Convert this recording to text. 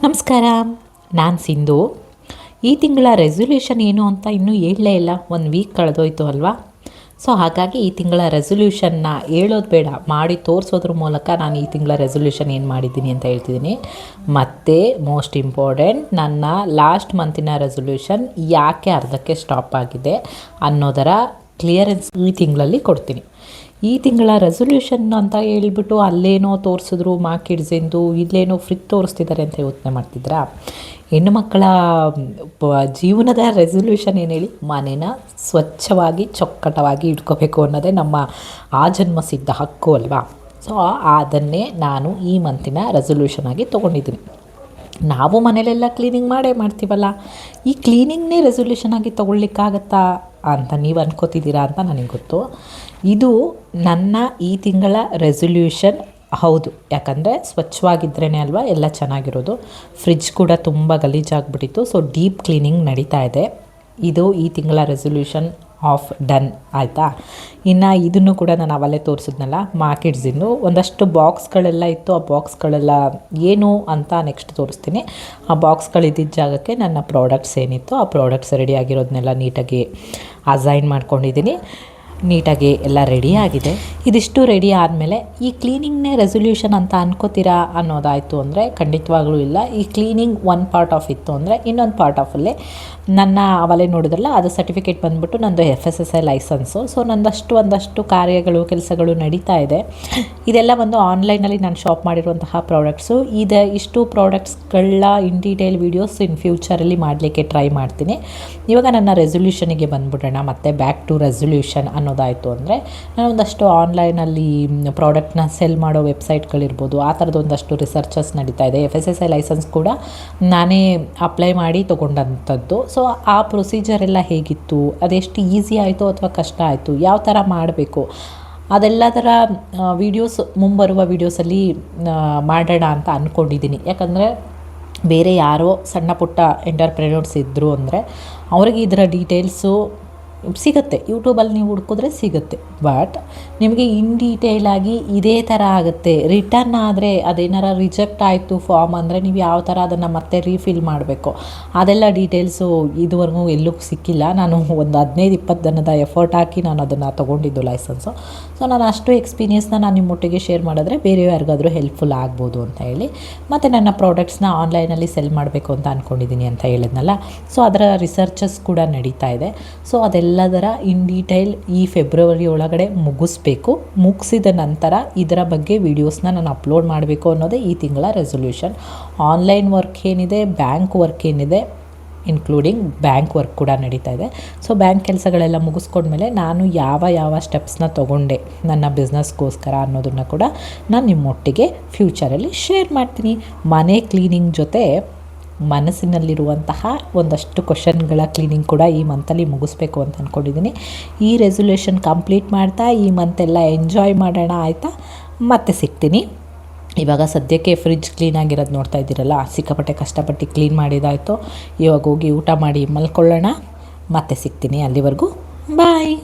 ನಮಸ್ಕಾರ, ನಾನು ಸಿಂಧು. ಈ ತಿಂಗಳ ರೆಸೊಲ್ಯೂಷನ್ ಏನು ಅಂತ ಇನ್ನೂ ಹೇಳಲೇ ಇಲ್ಲ. 1 ವೀಕ್ ಕಳೆದೋಯ್ತು ಅಲ್ವಾ. ಸೊ ಹಾಗಾಗಿ ಈ ತಿಂಗಳ ರೆಸೊಲ್ಯೂಷನ್ನ ಹೇಳೋದು ಬೇಡ, ಮಾಡಿ ತೋರಿಸೋದ್ರ ಮೂಲಕ ನಾನು ಈ ತಿಂಗಳ ರೆಸೊಲ್ಯೂಷನ್ ಏನು ಮಾಡಿದ್ದೀನಿ ಅಂತ ಹೇಳ್ತಿದ್ದೀನಿ. ಮತ್ತು ಮೋಸ್ಟ್ ಇಂಪಾರ್ಟೆಂಟ್, ನನ್ನ ಲಾಸ್ಟ್ ಮಂತಿನ ರೆಸೊಲ್ಯೂಷನ್ ಯಾಕೆ ಅರ್ಧಕ್ಕೆ ಸ್ಟಾಪ್ ಆಗಿದೆ ಅನ್ನೋದರ ಕ್ಲಿಯರೆನ್ಸ್ ಈ ತಿಂಗಳಲ್ಲಿ ಕೊಡ್ತೀನಿ. ಈ ತಿಂಗಳ ರೆಸೊಲ್ಯೂಷನ್ ಅಂತ ಹೇಳ್ಬಿಟ್ಟು ಅಲ್ಲೇನೋ ತೋರಿಸಿದ್ರು ಕಿಡ್ಸಿಂದು, ಇಲ್ಲೇನೋ ಫ್ರಿಜ್ ತೋರಿಸ್ತಿದ್ದಾರೆ ಅಂತ ಯೋಚನೆ ಮಾಡ್ತಿದ್ರಾ? ಹೆಣ್ಣು ಮಕ್ಕಳ ಜೀವನದ ರೆಸೊಲ್ಯೂಷನ್ ಏನು ಹೇಳಿ? ಮನೇನ ಸ್ವಚ್ಛವಾಗಿ ಚೊಕ್ಕಟವಾಗಿ ಇಟ್ಕೋಬೇಕು ಅನ್ನೋದೇ ನಮ್ಮ ಆಜನ್ಮ ಸಿದ್ಧ ಹಕ್ಕು ಅಲ್ವಾ. ಸೊ ಅದನ್ನೇ ನಾನು ಈ ಮಂತಿನ ರೆಸೊಲ್ಯೂಷನ್ ಆಗಿ ತೊಗೊಂಡಿದ್ದೀನಿ. ನಾವು ಮನೇಲೆಲ್ಲ ಕ್ಲೀನಿಂಗ್ ಮಾಡ್ತೀವಲ್ಲ, ಈ ಕ್ಲೀನಿಂಗ್ನೇ ರೆಸೊಲ್ಯೂಷನ್ ಆಗಿ ತೊಗೊಳ್ಲಿಕ್ಕಾಗತ್ತಾ ಅಂತ ನೀವು ಅನ್ಕೋತಿದ್ದೀರಾ ಅಂತ ನನಗೆ ಗೊತ್ತು. ಇದು ನನ್ನ ಈ ತಿಂಗಳ ರೆಸೊಲ್ಯೂಷನ್ ಹೌದು. ಯಾಕಂದರೆ ಸ್ವಚ್ಛವಾಗಿದ್ರೇ ಅಲ್ವಾ ಎಲ್ಲ ಚೆನ್ನಾಗಿರೋದು. ಫ್ರಿಜ್ ಕೂಡ ತುಂಬ ಗಲೀಜಾಗ್ಬಿಟ್ಟಿತ್ತು. ಸೊ ಡೀಪ್ ಕ್ಲೀನಿಂಗ್ ನಡೀತಾ ಇದೆ. ಇದು ಈ ತಿಂಗಳ ರೆಸೊಲ್ಯೂಷನ್ ಆಫ್ ಡನ್ ಆಯಿತಾ. ಇನ್ನು ಇದನ್ನು ಕೂಡ ನಾನು ಅವಲ್ಲೇ ತೋರಿಸಿದ್ನಲ್ಲ, ಕಿಡ್ಸಿಂದು ಒಂದಷ್ಟು ಬಾಕ್ಸ್ಗಳೆಲ್ಲ ಇತ್ತು. ಆ ಬಾಕ್ಸ್ಗಳೆಲ್ಲ ಏನು ಅಂತ ನೆಕ್ಸ್ಟ್ ತೋರಿಸ್ತೀನಿ. ಆ ಬಾಕ್ಸ್ಗಳಿದ್ದ ಜಾಗಕ್ಕೆ ನನ್ನ ಪ್ರಾಡಕ್ಟ್ಸ್ ಏನಿತ್ತು ಆ ಪ್ರಾಡಕ್ಟ್ಸ್ ರೆಡಿ ಆಗಿರೋದನ್ನೆಲ್ಲ ನೀಟಾಗಿ ಅಸೈನ್ ಮಾಡ್ಕೊಂಡಿದ್ದೀನಿ. ನೀಟಾಗಿ ಎಲ್ಲ ರೆಡಿ ಆಗಿದೆ. ಇದಿಷ್ಟು ರೆಡಿ ಆದಮೇಲೆ ಈ ಕ್ಲೀನಿಂಗ್ನೇ ರೆಸೊಲ್ಯೂಷನ್ ಅಂತ ಅನ್ಕೋತೀರಾ ಅನ್ನೋದಾಯಿತು ಅಂದರೆ ಖಂಡಿತವಾಗ್ಲೂ ಇಲ್ಲ. ಈ ಕ್ಲೀನಿಂಗ್ ಒನ್ ಪಾರ್ಟ್ ಆಫ್ ಇತ್ತು ಅಂದರೆ ಇನ್ನೊಂದು ಪಾರ್ಟ್ ಆಫಲ್ಲೇ ನನ್ನ ಅವಲೇ ನೋಡಿದ್ರಲ್ಲ, ಅದು ಸರ್ಟಿಫಿಕೇಟ್ ಬಂದುಬಿಟ್ಟು ನಂದು FSSAI ಲೈಸೆನ್ಸು. ಸೊ ಒಂದಷ್ಟು ಕಾರ್ಯಗಳು ಕೆಲಸಗಳು ನಡೀತಾ ಇದೆ. ಇದೆಲ್ಲ ಒಂದು ಆನ್ಲೈನಲ್ಲಿ ನಾನು ಶಾಪ್ ಮಾಡಿರುವಂತಹ ಪ್ರಾಡಕ್ಟ್ಸು. ಇಷ್ಟು ಪ್ರಾಡಕ್ಟ್ಸ್ಗಳ ಇನ್ ಡೀಟೇಲ್ ವೀಡಿಯೋಸ್ ಇನ್ ಫ್ಯೂಚರಲ್ಲಿ ಮಾಡಲಿಕ್ಕೆ ಟ್ರೈ ಮಾಡ್ತೀನಿ. ಇವಾಗ ನನ್ನ ರೆಸೊಲ್ಯೂಷನಿಗೆ ಬಂದುಬಿಡೋಣ. ಮತ್ತು ಬ್ಯಾಕ್ ಟು ರೆಸೊಲ್ಯೂಷನ್ ಅನ್ನೋದಾಯಿತು ಅಂದರೆ, ನಾನು ಒಂದಷ್ಟು ಆನ್ಲೈನಲ್ಲಿ ಪ್ರಾಡಕ್ಟ್ನ ಸೆಲ್ ಮಾಡೋ ವೆಬ್ಸೈಟ್ಗಳಿರ್ಬೋದು, ಆ ಥರದ್ದು ಒಂದಷ್ಟು ರಿಸರ್ಚಸ್ ನಡೀತಾ ಇದೆ. FSSAI ಲೈಸೆನ್ಸ್ ಕೂಡ ನಾನೇ ಅಪ್ಲೈ ಮಾಡಿ ತೊಗೊಂಡಂಥದ್ದು. ಸೊ ಆ ಪ್ರೊಸೀಜರ್ ಎಲ್ಲ ಹೇಗಿತ್ತು, ಅದೆಷ್ಟು ಈಸಿ ಆಯಿತು ಅಥವಾ ಕಷ್ಟ ಆಯಿತು, ಯಾವ ಥರ ಮಾಡಬೇಕು, ಅದೆಲ್ಲದರ ವೀಡಿಯೋಸ್ ಮುಂಬರುವ ವೀಡಿಯೋಸಲ್ಲಿ ಮಾಡೋಣ ಅಂತ ಅಂದ್ಕೊಂಡಿದ್ದೀನಿ. ಯಾಕಂದರೆ ಬೇರೆ ಯಾರೋ ಸಣ್ಣ ಪುಟ್ಟ ಎಂಟರ್ಪ್ರೆನ್ಯೂರ್ಸ್ ಇದ್ದರು ಅಂದರೆ ಅವ್ರಿಗೆ ಇದರ ಡೀಟೇಲ್ಸು ಸಿಗುತ್ತೆ. ಯೂಟ್ಯೂಬಲ್ಲಿ ನೀವು ಹುಡ್ಕಿದ್ರೆ ಸಿಗುತ್ತೆ. ಬಟ್ ನಿಮಗೆ ಇನ್ ಡೀಟೇಲಾಗಿ ಇದೇ ಥರ ಆಗುತ್ತೆ. ರಿಟರ್ನ್ ಆದರೆ ಅದೇನಾರ ರಿಜೆಕ್ಟ್ ಆಯಿತು ಫಾರ್ಮ್ ಅಂದರೆ ನೀವು ಯಾವ ಥರ ಅದನ್ನು ಮತ್ತೆ ರೀಫಿಲ್ ಮಾಡಬೇಕು, ಅದೆಲ್ಲ ಡೀಟೇಲ್ಸು ಇದುವರೆಗೂ ಎಲ್ಲೂ ಸಿಕ್ಕಿಲ್ಲ. ನಾನು ಒಂದು 15-20 ದಿನದ ಎಫರ್ಟ್ ಹಾಕಿ ನಾನು ಅದನ್ನು ತೊಗೊಂಡಿದ್ದು ಲೈಸೆನ್ಸು. ಸೊ ನಾನು ಅಷ್ಟು ಎಕ್ಸ್ಪೀರಿಯನ್ಸ್ನ ನಾನು ನಿಮ್ಮೊಟ್ಟಿಗೆ ಶೇರ್ ಮಾಡಿದ್ರೆ ಬೇರೆ ಯಾರಿಗಾದರೂ ಹೆಲ್ಪ್ಫುಲ್ ಆಗ್ಬೋದು ಅಂತ ಹೇಳಿ, ಮತ್ತು ನನ್ನ ಪ್ರಾಡಕ್ಟ್ಸ್ನ ಆನ್ಲೈನಲ್ಲಿ ಸೆಲ್ ಮಾಡಬೇಕು ಅಂತ ಅಂದ್ಕೊಂಡಿದ್ದೀನಿ ಅಂತ ಹೇಳಿದ್ನಲ್ಲ. ಸೊ ಅದರ ರಿಸರ್ಚಸ್ ಕೂಡ ನಡೀತಾ ಇದೆ. ಸೊ ಅದೆಲ್ಲದರ ಇನ್ ಡೀಟೇಲ್ ಈ ಫೆಬ್ರವರಿ ಒಳಗಡೆ ಮುಗಿಸಿದ ನಂತರ ಇದರ ಬಗ್ಗೆ ವೀಡಿಯೋಸ್ನ ನಾನು ಅಪ್ಲೋಡ್ ಮಾಡಬೇಕು ಅನ್ನೋದೇ ಈ ತಿಂಗಳ ರೆಸೊಲ್ಯೂಷನ್. ಆನ್ಲೈನ್ ವರ್ಕ್ ಏನಿದೆ, ಬ್ಯಾಂಕ್ ವರ್ಕ್ ಏನಿದೆ, ಇನ್ಕ್ಲೂಡಿಂಗ್ ಬ್ಯಾಂಕ್ ವರ್ಕ್ ಕೂಡ ನಡೀತಾ ಇದೆ. ಸೊ ಬ್ಯಾಂಕ್ ಕೆಲಸಗಳೆಲ್ಲ ಮುಗಿಸ್ಕೊಂಡ್ಮೇಲೆ ನಾನು ಯಾವ ಸ್ಟೆಪ್ಸ್ನ ತೊಗೊಂಡೆ ನನ್ನ ಬಿಸ್ನೆಸ್ಗೋಸ್ಕರ ಅನ್ನೋದನ್ನು ಕೂಡ ನಾನು ನಿಮ್ಮೊಟ್ಟಿಗೆ ಫ್ಯೂಚರಲ್ಲಿ ಶೇರ್ ಮಾಡ್ತೀನಿ. ಮನೆ ಕ್ಲೀನಿಂಗ್ ಜೊತೆ ಮನಸ್ಸಿನಲ್ಲಿರುವಂತಹ ಒಂದಷ್ಟು ಕ್ವಶನ್ಗಳ ಕ್ಲೀನಿಂಗ್ ಕೂಡ ಈ ಮಂತಲ್ಲಿ ಮುಗಿಸ್ಬೇಕು ಅಂತ ಅಂದ್ಕೊಂಡಿದ್ದೀನಿ. ಈ ರೆಸೊಲ್ಯೂಷನ್ ಕಂಪ್ಲೀಟ್ ಮಾಡ್ತಾ ಈ ಮಂತೆಲ್ಲ ಎಂಜಾಯ್ ಮಾಡೋಣ ಆಯಿತಾ. ಮತ್ತೆ ಸಿಗ್ತೀನಿ. ಇವಾಗ ಸದ್ಯಕ್ಕೆ ಫ್ರಿಜ್ ಕ್ಲೀನಾಗಿರೋದು ನೋಡ್ತಾ ಇದ್ದೀರಲ್ಲ, ಸಿಕ್ಕಾಪಟ್ಟೆ ಕಷ್ಟಪಟ್ಟು ಕ್ಲೀನ್ ಮಾಡಿದಾಯಿತು. ಇವಾಗ ಹೋಗಿ ಊಟ ಮಾಡಿ ಮಲ್ಕೊಳ್ಳೋಣ. ಮತ್ತೆ ಸಿಗ್ತೀನಿ. ಅಲ್ಲಿವರೆಗೂ ಬಾಯ್.